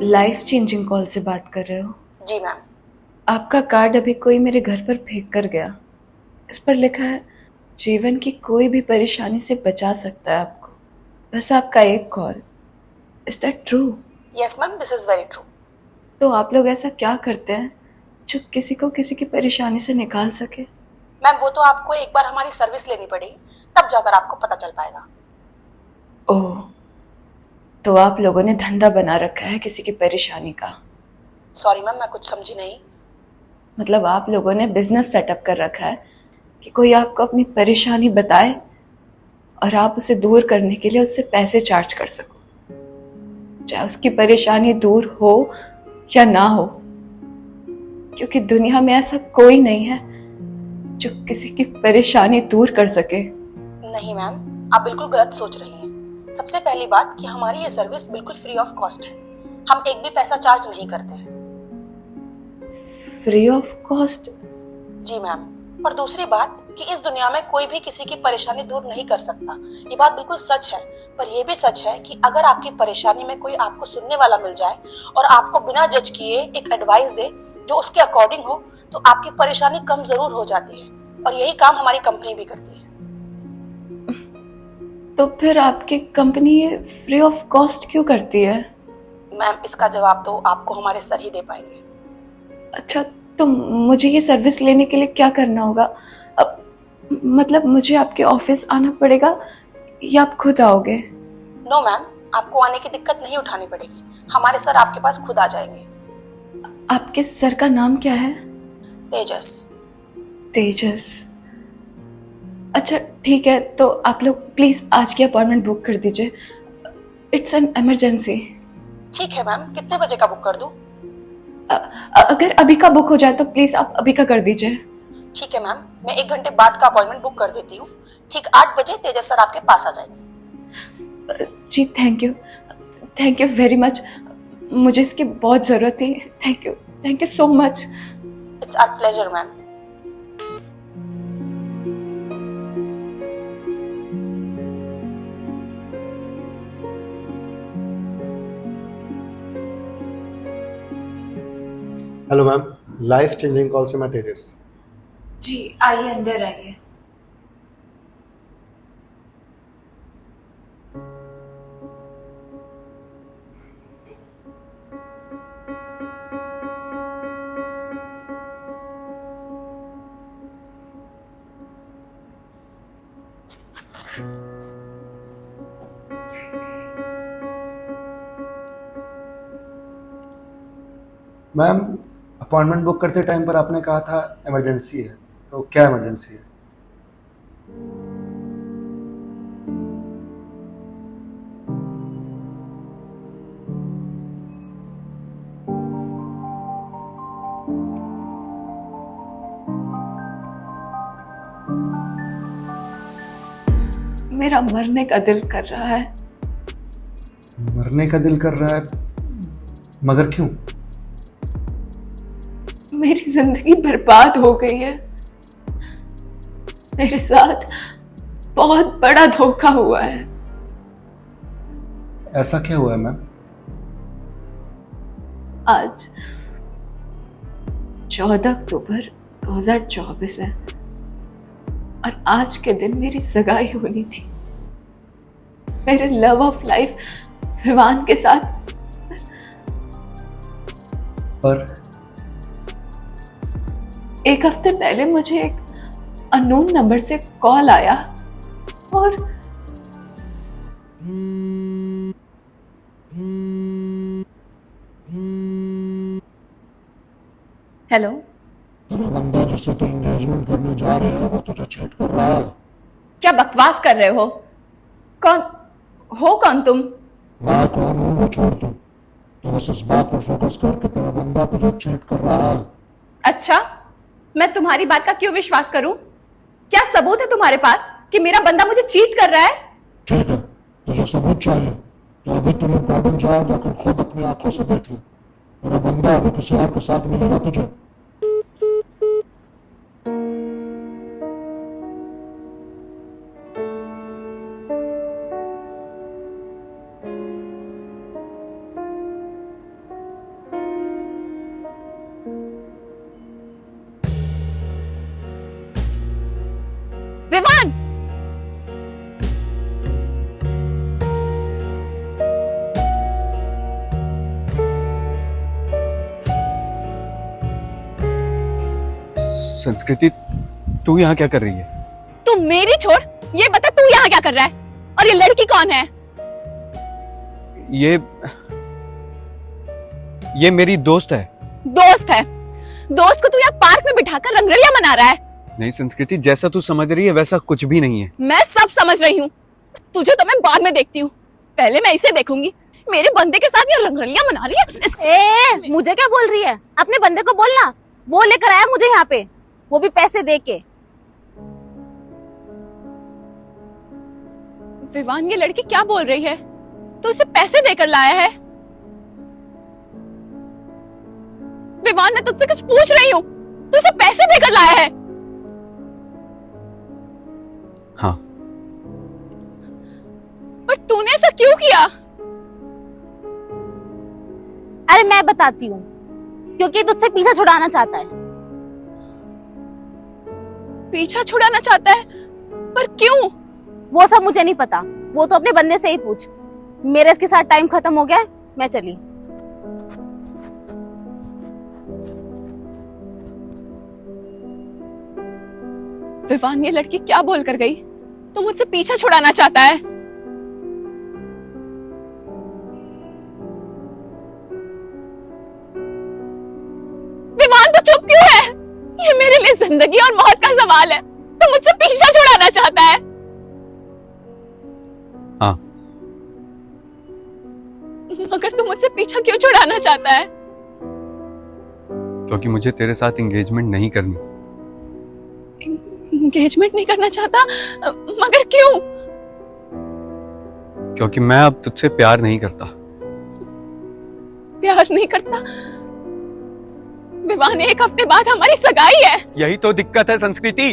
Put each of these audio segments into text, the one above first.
Life changing call से बात कर रहे हो? जी मैम। आपका कार्ड अभी कोई मेरे घर पर फेंक कर गया। इस पर लिखा है जीवन की कोई भी परेशानी से बचा सकता है आपको, बस आपका एक call. Is that true? Yes ma'am, this is very true. तो आप लोग ऐसा क्या करते हैं जो किसी को किसी की परेशानी से निकाल सके? मैम वो तो आपको एक बार हमारी सर्विस लेनी पड़ेगी, तब जाकर आपको पता चल पाएगा। ओह, तो आप लोगों ने धंधा बना रखा है किसी की परेशानी का? सॉरी मैम, मैं कुछ समझी नहीं। मतलब आप लोगों ने बिजनेस सेटअप कर रखा है कि कोई आपको अपनी परेशानी बताए और आप उसे दूर करने के लिए उससे पैसे चार्ज कर सको, चाहे उसकी परेशानी दूर हो या ना हो, क्योंकि दुनिया में ऐसा कोई नहीं है जो किसी की परेशानी दूर कर सके। नहीं मैम, आप बिल्कुल गलत सोच रही हैं। सबसे पहली बात कि हमारी ये सर्विस बिल्कुल फ्री ऑफ कॉस्ट है। हम एक भी पैसा चार्ज नहीं करते हैं। Free of cost? जी मैम। और दूसरी बात कि इस दुनिया में कोई भी किसी की परेशानी दूर नहीं कर सकता। ये बात बिल्कुल सच है, पर यह भी सच है कि अगर आपकी परेशानी में कोई आपको सुनने वाला मिल जाए और आपको बिना जज किए एक एडवाइस दे जो उसके अकॉर्डिंग हो, तो आपकी परेशानी कम जरूर हो जाती है। और यही काम हमारी कंपनी भी करती है। तो फिर आपकी कंपनी ये फ्री ऑफ कॉस्ट क्यों करती है? मैम इसका जवाब तो आपको हमारे सर ही दे पाएंगे। अच्छा, तो मुझे ये सर्विस लेने के लिए क्या करना होगा? अब मतलब मुझे आपके ऑफिस आना पड़ेगा या आप खुद आओगे? नो मैम, आपको आने की दिक्कत नहीं उठानी पड़ेगी। हमारे सर आपके पास खुद आ जाएंगे। आपके सर का नाम क्या है? तेजस। तेजस। अच्छा ठीक है, तो आप लोग प्लीज आज की अपॉइंटमेंट बुक कर दीजिए। It's an emergency. ठीक है मैम, कितने बजे का बुक कर दूं? अगर अभी का बुक हो जाए तो प्लीज आप अभी का कर दीजिए। ठीक है मैम, मैं 1 घंटे बाद का अपॉइंटमेंट बुक कर देती हूँ। ठीक 8 बजे तेजस सर आपके पास आ जाएंगे। जी थैंक यू वेरी मच। मुझे इसकी बहुत ज़रूरत थी। Thank you so much. It's our pleasure ma'am. Hello ma'am, life changing call से मैं तेजस। जी आइए, अंदर आइए। मैम, अपॉइंटमेंट बुक करते टाइम पर आपने कहा था इमरजेंसी है, तो क्या इमरजेंसी है? मेरा मरने का दिल कर रहा है। मरने का दिल कर रहा है, मगर क्यों? मेरी जिंदगी बर्बाद हो गई है। मेरे साथ बहुत बड़ा धोखा हुआ है। ऐसा क्या हुआ है मैम? आज 14 अक्टूबर 2024 है और आज के दिन मेरी सगाई होनी थी मेरे लव ऑफ लाइफ विवान के साथ। पर एक हफ्ते पहले मुझे एक अननोन नंबर से कॉल आया और हेलो। तेरा बंदा जिससे तू एंगेजमेंट करने जा रहे है वो तुझे चीट कर रहा है। क्या बकवास कर रहे हो? कौन तुम? मैं कौन हूँ वो छोड़ तू बस इस बात पर फोकस कर कि तेरा बंदा तुझे चीट कर रहा है। अच्छा, मैं तुम्हारी बात का क्यों विश्वास करूं? क्या सबूत है तुम्हारे पास कि मेरा बंदा मुझे चीट कर रहा है? ठीक है, तुझे सबूत चाहिए तो अभी तुम गार्डन जाओ, जाकर खुद अपनी आंखों से देख ले। तेरा बंदा अभी किसी और के साथ मिलेगा तुझे। विवान! संस्कृति, तू यहाँ क्या कर रही है? तू मेरी छोड़, ये बता तू यहाँ क्या कर रहा है? और ये लड़की कौन है? ये मेरी दोस्त है। दोस्त है? दोस्त को तू यहाँ पार्क में बिठाकर रंगरलिया मना रहा है? नहीं संस्कृति, जैसा तू समझ रही है वैसा कुछ भी नहीं है। मैं सब समझ रही हूँ। तुझे तो मैं बाद में देखती हूँ, पहले मैं इसे देखूंगी। मेरे बंदे के साथ ये रंगरलिया मना रही है। मुझे क्या बोल रही है? अपने बंदे को बोलना, वो लेकर आया मुझे यहाँ पे, वो भी पैसे दे के। विवान, ये लड़की क्या बोल रही है? तो उसे पैसे देकर लाया है? विवान, मैं तुझसे कुछ पूछ रही हूँ, तू उसे पैसे देकर लाया है? हाँ। पर तूने ऐसा क्यों किया? अरे मैं बताती हूँ, क्योंकि तुझसे पीछा छुड़ाना चाहता है। पीछा छुड़ाना चाहता है? पर क्यों? वो सब मुझे नहीं पता, वो तो अपने बंदे से ही पूछ। मेरे इसके साथ टाइम खत्म हो गया है, मैं चली। विवान, ये लड़की क्या बोल कर गई? तो मुझसे पीछा छुड़ाना चाहता है? विवान, तो चुप क्यों है? ये मेरे लिए जिंदगी और मौत का सवाल है। तो मुझसे पीछा छुड़ाना चाहता है? हाँ। मगर तू मुझसे पीछा क्यों छुड़ाना चाहता है? क्योंकि मुझे तेरे साथ एंगेजमेंट नहीं करनी। एंगेजमेंट नहीं करना चाहता? मगर क्यों? क्योंकि मैं अब तुझसे प्यार नहीं करता। प्यार नहीं करता? विवान, एक हफ्ते बाद हमारी सगाई है। यही तो दिक्कत है संस्कृति,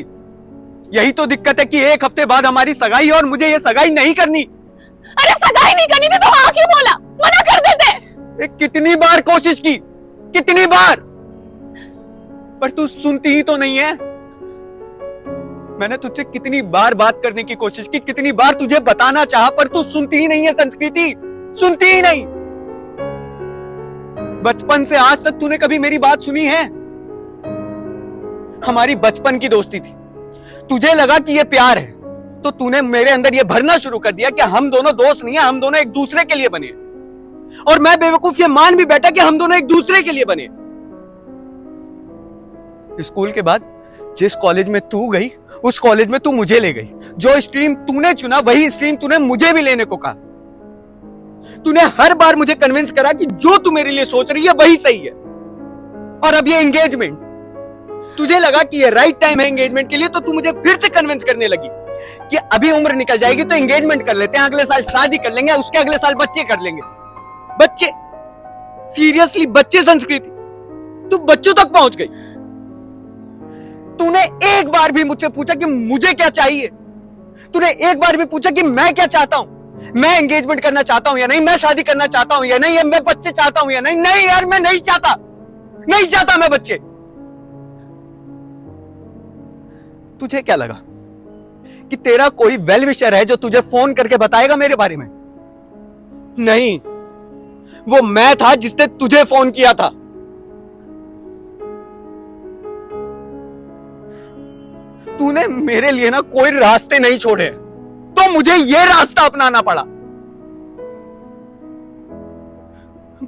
यही तो दिक्कत है कि एक हफ्ते बाद हमारी सगाई और मुझे ये सगाई नहीं करनी। अरे सगाई नहीं करनी थी तो हाँ क्यों बोला? मना कर देते। कितनी बार कोशिश की, कितनी बार, पर तू सुनती ही तो नहीं है। मैंने तुझसे कितनी बार बात करने की कोशिश की, कितनी बार तुझे बताना चाहा, पर तू सुनती ही नहीं है संस्कृति, सुनती ही नहीं। बचपन से आज तक तूने कभी मेरी बात सुनी है? हमारी बचपन की दोस्ती थी, तुझे लगा कि ये प्यार है, तो तूने मेरे अंदर ये भरना शुरू कर दिया कि हम दोनों दोस्त नहीं है, हम दोनों एक दूसरे के लिए बने। और मैं बेवकूफ ये मान भी बैठा कि हम दोनों एक दूसरे के लिए बने। स्कूल के बाद जिस कॉलेज में तू गई उस कॉलेज में तू मुझे ले गई। जो स्ट्रीम तूने चुना वही स्ट्रीम तूने मुझे भी लेने को कहा। तूने हर बार मुझे कन्विंस करा कि जो तू मेरे लिए सोच रही है वही सही है। और अब ये एंगेजमेंट, तुझे लगा कि ये राइट टाइम है एंगेजमेंट के लिए, तो तू मुझे फिर से कन्विंस करने लगी कि अभी उम्र निकल जाएगी तो एंगेजमेंट कर लेते हैं, अगले साल शादी कर लेंगे, उसके अगले साल बच्चे कर लेंगे। बच्चे? सीरियसली बच्चे संस्कृति? तू बच्चों तक पहुंच गई। तूने एक बार भी मुझसे पूछा कि मुझे क्या चाहिए? तूने एक बार भी पूछा कि मैं क्या चाहता हूं? मैं एंगेजमेंट करना चाहता हूं या नहीं, मैं शादी करना चाहता हूं या नहीं, या मैं बच्चे चाहता हूं या नहीं? नहीं यार, मैं नहीं चाहता, नहीं चाहता मैं बच्चे। तुझे क्या लगा कि तेरा कोई वेल विशर है जो तुझे फोन करके बताएगा मेरे बारे में? नहीं, वो मैं था जिसने तुझे फोन किया था। तूने मेरे लिए ना कोई रास्ते नहीं छोड़े, तो मुझे ये रास्ता अपनाना पड़ा।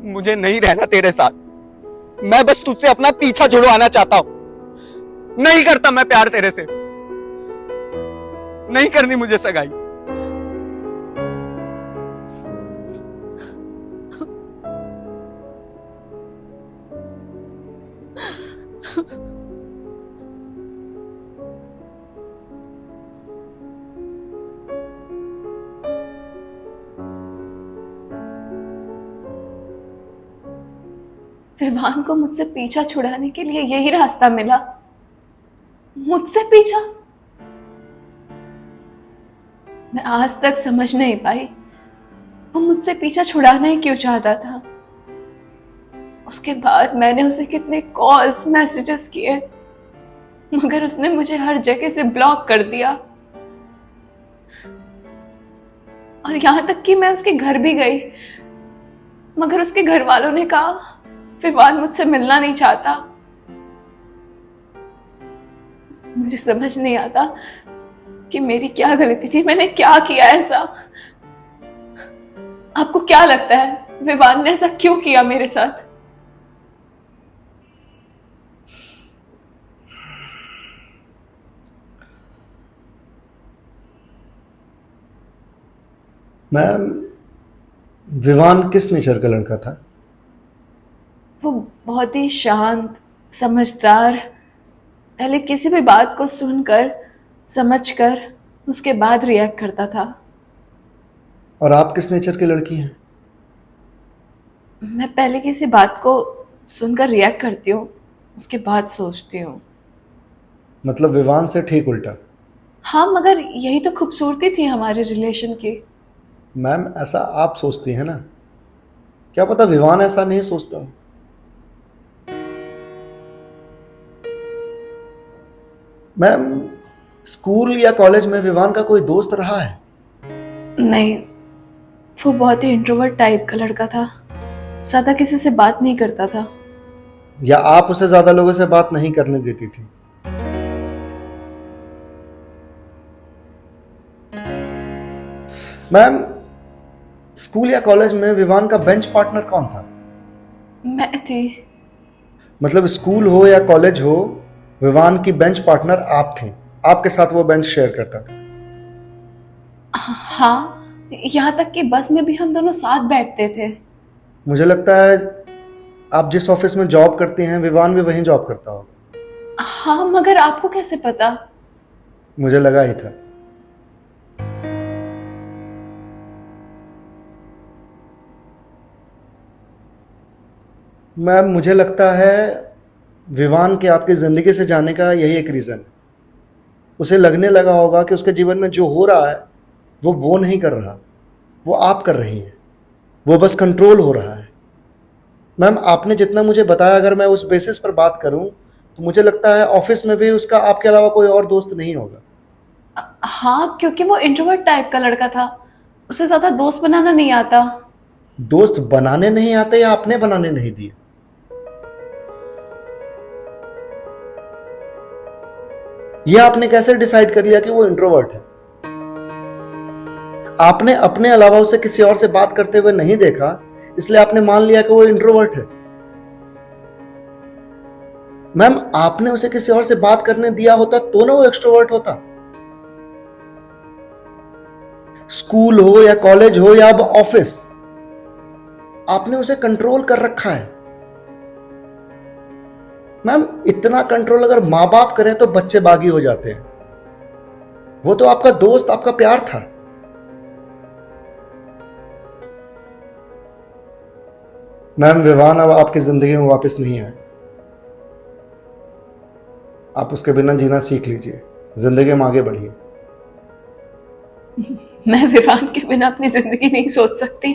मुझे नहीं रहना तेरे साथ, मैं बस तुझसे अपना पीछा छुड़वाना चाहता हूं। नहीं करता मैं प्यार तेरे से, नहीं करनी मुझे सगाई। विवान को मुझसे पीछा छुड़ाने के लिए यही रास्ता मिला? मुझसे पीछा? मैं आज तक समझ नहीं पाई वो मुझसे पीछा छुड़ाना ही क्यों चाहता था। उसके बाद मैंने उसे कितने कॉल्स मैसेजेस किए, मगर उसने मुझे हर जगह से ब्लॉक कर दिया। और यहां तक कि मैं उसके घर भी गई, मगर उसके घर वालों ने कहा विवान मुझसे मिलना नहीं चाहता। मुझे समझ नहीं आता कि मेरी क्या गलती थी, मैंने क्या किया ऐसा। आपको क्या लगता है विवान ने ऐसा क्यों किया मेरे साथ? मैम, विवान किस नेचर का लड़का था? वो बहुत ही शांत, समझदार, पहले किसी भी बात को सुनकर समझकर उसके बाद रिएक्ट करता था। और आप किस नेचर की लड़की हैं? मैं पहले किसी बात को सुनकर रिएक्ट करती हूँ, उसके बाद सोचती हूँ। मतलब विवान से ठीक उल्टा। हाँ, मगर यही तो खूबसूरती थी हमारे रिलेशन की। मैम, ऐसा आप सोचती हैं ना, क्या पता विवान ऐसा नहीं सोचता हो। मैम, स्कूल या कॉलेज में विवान का कोई दोस्त रहा है? नहीं, वो बहुत ही इंट्रोवर्ट टाइप का लड़का था, ज्यादा किसी से बात नहीं करता था। या आप उसे ज्यादा लोगों से बात नहीं करने देती थी? मैम, स्कूल या कॉलेज में विवान का बेंच पार्टनर कौन था? मैं थी। मतलब स्कूल हो या कॉलेज हो, विवान की बेंच पार्टनर आप थे, आपके साथ वो बेंच शेयर करता था? हाँ, यहाँ तक कि बस में भी हम दोनों साथ बैठते थे। मुझे लगता है आप जिस ऑफिस में जॉब करते हैं विवान भी वहीं जॉब करता होगा। हाँ, मगर आपको कैसे पता? मुझे लगा ही था। मैम, मुझे लगता है विवान के आपकी ज़िंदगी से जाने का यही एक रीज़न है। उसे लगने लगा होगा कि उसके जीवन में जो हो रहा है वो नहीं कर रहा, वो आप कर रही हैं, वो बस कंट्रोल हो रहा है। मैम, आपने जितना मुझे बताया, अगर मैं उस बेसिस पर बात करूं तो मुझे लगता है ऑफिस में भी उसका आपके अलावा कोई और दोस्त नहीं होगा। हाँ, क्योंकि वो इंट्रोवर्ट टाइप का लड़का था, उसे ज्यादा दोस्त बनाना नहीं आता। दोस्त बनाने नहीं आते या आपने बनाने नहीं दिए? यह आपने कैसे डिसाइड कर लिया कि वो इंट्रोवर्ट है? आपने अपने अलावा उसे किसी और से बात करते हुए नहीं देखा, इसलिए आपने मान लिया कि वो इंट्रोवर्ट है। मैम, आपने उसे किसी और से बात करने दिया होता तो ना वो एक्सट्रोवर्ट होता। स्कूल हो या कॉलेज हो या अब ऑफिस, आपने उसे कंट्रोल कर रखा है। मैम, इतना कंट्रोल अगर मां बाप करें तो बच्चे बागी हो जाते हैं। वो तो आपका दोस्त, आपका प्यार था। मैम, विवान अब आपकी जिंदगी में वापस नहीं आए। आप उसके बिना जीना सीख लीजिए, जिंदगी में आगे बढ़िए। मैं विवान के बिना अपनी जिंदगी नहीं सोच सकती।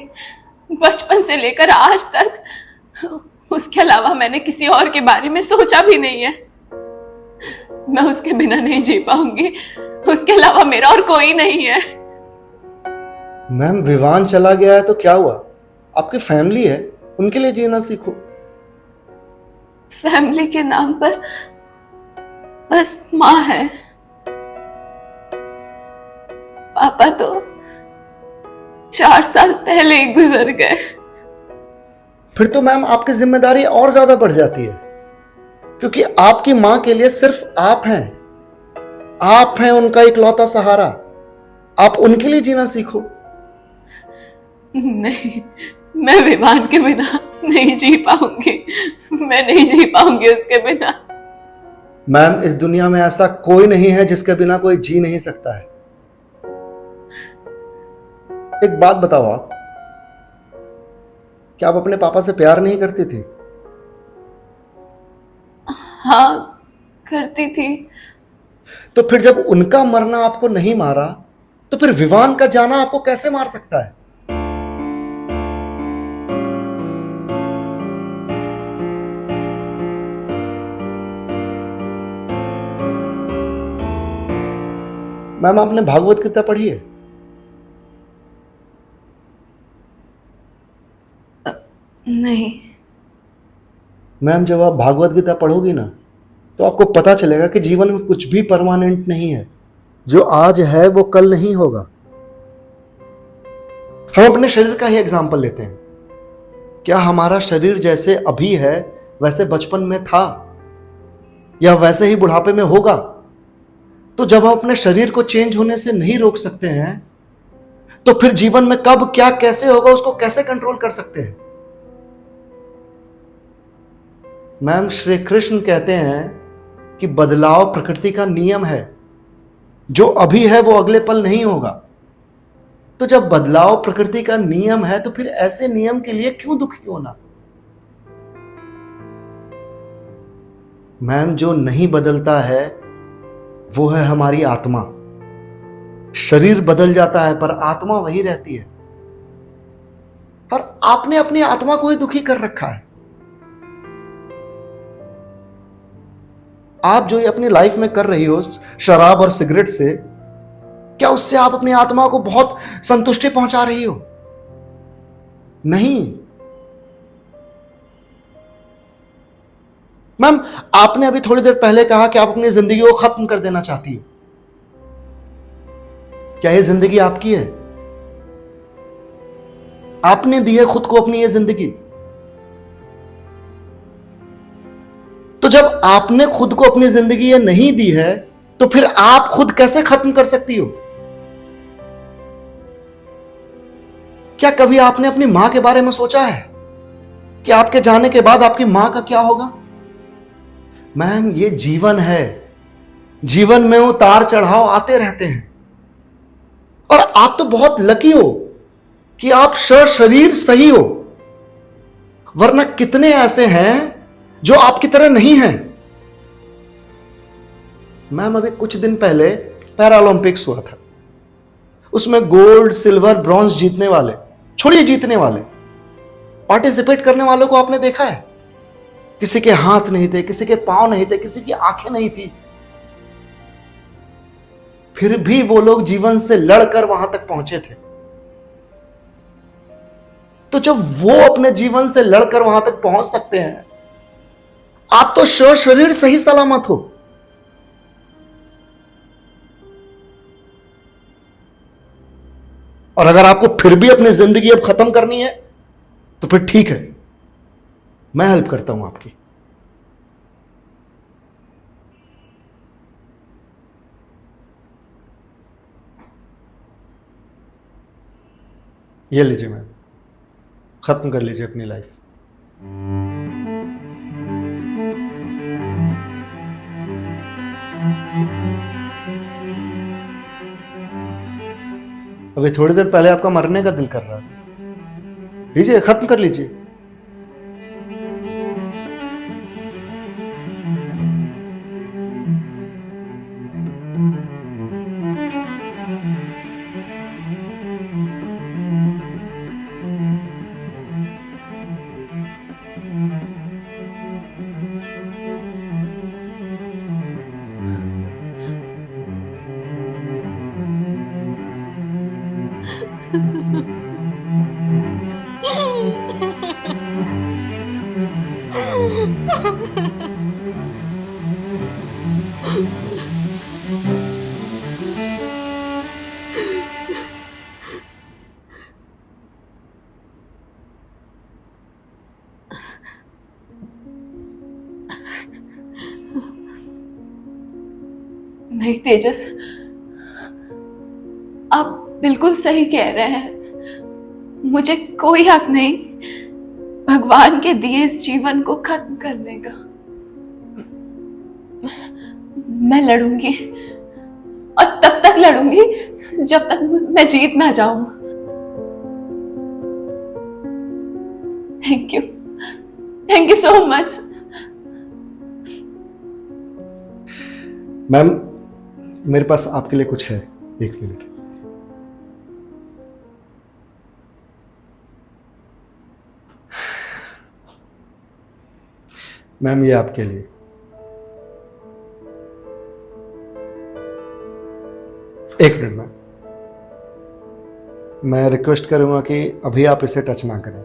बचपन से लेकर आज तक उसके अलावा मैंने किसी और के बारे में सोचा भी नहीं है। मैं उसके बिना नहीं जी पाऊंगी। उसके अलावा मेरा और कोई नहीं है। मैम, विवान चला गया है तो क्या हुआ? आपकी फैमिली है, उनके लिए जीना सीखो। फैमिली के नाम पर बस माँ है। पापा तो 4 साल पहले ही गुजर गए। फिर तो मैम आपकी जिम्मेदारी और ज्यादा बढ़ जाती है, क्योंकि आपकी मां के लिए सिर्फ आप हैं। आप हैं उनका इकलौता सहारा। आप उनके लिए जीना सीखो। नहीं, मैं विवान के बिना नहीं जी पाऊंगी। मैं नहीं जी पाऊंगी उसके बिना। मैम, इस दुनिया में ऐसा कोई नहीं है जिसके बिना कोई जी नहीं सकता है। एक बात बताओ, आप क्या आप अपने पापा से प्यार नहीं करती थी? हाँ, करती थी। तो फिर जब उनका मरना आपको नहीं मारा, तो फिर विवान का जाना आपको कैसे मार सकता है? मैम, आपने भागवत गीता पढ़ी है? नहीं। मैम, जब आप भागवत गीता पढ़ोगी ना, तो आपको पता चलेगा कि जीवन में कुछ भी परमानेंट नहीं है। जो आज है वो कल नहीं होगा। हम अपने शरीर का ही एग्जाम्पल लेते हैं। क्या हमारा शरीर जैसे अभी है वैसे बचपन में था, या वैसे ही बुढ़ापे में होगा? तो जब हम अपने शरीर को चेंज होने से नहीं रोक सकते हैं, तो फिर जीवन में कब क्या कैसे होगा उसको कैसे कंट्रोल कर सकते हैं? मैम, श्री कृष्ण कहते हैं कि बदलाव प्रकृति का नियम है। जो अभी है वो अगले पल नहीं होगा। तो जब बदलाव प्रकृति का नियम है, तो फिर ऐसे नियम के लिए क्यों दुखी होना? मैम, जो नहीं बदलता है वो है हमारी आत्मा। शरीर बदल जाता है पर आत्मा वही रहती है। और आपने अपनी आत्मा को ही दुखी कर रखा है। आप जो ये अपनी लाइफ में कर रही हो शराब और सिगरेट से, क्या उससे आप अपनी आत्मा को बहुत संतुष्टि पहुंचा रही हो? नहीं। मैम, आपने अभी थोड़ी देर पहले कहा कि आप अपनी जिंदगी को खत्म कर देना चाहती हो। क्या ये जिंदगी आपकी है? आपने दी है खुद को अपनी ये जिंदगी। तो जब आपने खुद को अपनी जिंदगी ये नहीं दी है, तो फिर आप खुद कैसे खत्म कर सकती हो? क्या कभी आपने अपनी मां के बारे में सोचा है कि आपके जाने के बाद आपकी मां का क्या होगा? मैम, ये जीवन है। जीवन में उतार चढ़ाव आते रहते हैं। और आप तो बहुत लकी हो कि आप शरीर सही हो, वरना कितने ऐसे हैं जो आपकी तरह नहीं हैं। मैम, अभी कुछ दिन पहले पैरालंपिक्स हुआ था। उसमें गोल्ड, सिल्वर, ब्रॉन्ज जीतने वाले, छोड़िए जीतने वाले, पार्टिसिपेट करने वालों को आपने देखा है? किसी के हाथ नहीं थे, किसी के पांव नहीं थे, किसी की आंखें नहीं थी। फिर भी वो लोग जीवन से लड़कर वहां तक पहुंचे थे। तो जब वो अपने जीवन से लड़कर वहां तक पहुंच सकते हैं, आप तो शरीर सही सलामत हो। और अगर आपको फिर भी अपनी जिंदगी अब खत्म करनी है, तो फिर ठीक है, मैं हेल्प करता हूं आपकी। ये लीजिए मैम, खत्म कर लीजिए अपनी लाइफ। अभी थोड़ी देर पहले आपका मरने का दिल कर रहा था। लीजिए, खत्म कर लीजिए। नहीं तेजस, आप बिल्कुल सही कह रहे हैं। मुझे कोई हक नहीं भगवान के दिए इस जीवन को खत्म करने का। मैं लड़ूंगी और तब तक लड़ूंगी जब तक मैं जीत ना जाऊं। Thank you so much. Ma'am, मेरे पास आपके लिए कुछ है, 1 मिनट। मैम, ये आपके लिए। एक मिनट मैम, मैं रिक्वेस्ट करूंगा कि अभी आप इसे टच ना करें,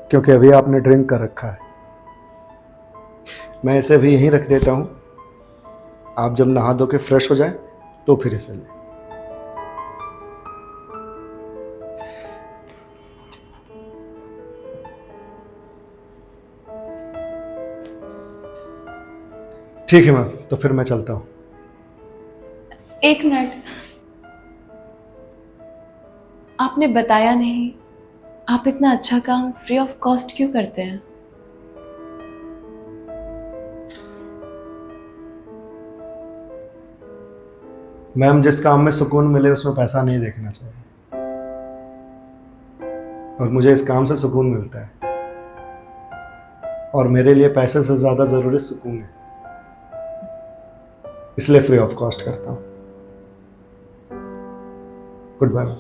क्योंकि अभी आपने ड्रिंक कर रखा है। मैं इसे अभी यहीं रख देता हूं, आप जब नहा धो के फ्रेश हो जाए तो फिर इसे लें। ठीक है मैम, तो फिर मैं चलता हूं। 1 मिनट, आपने बताया नहीं आप इतना अच्छा काम फ्री ऑफ कॉस्ट क्यों करते हैं? मैम, जिस काम में सुकून मिले उसमें पैसा नहीं देखना चाहिए, और मुझे इस काम से सुकून मिलता है, और मेरे लिए पैसे से ज्यादा जरूरी सुकून है, इसलिए फ्री ऑफ कॉस्ट करता हूं। Good bye.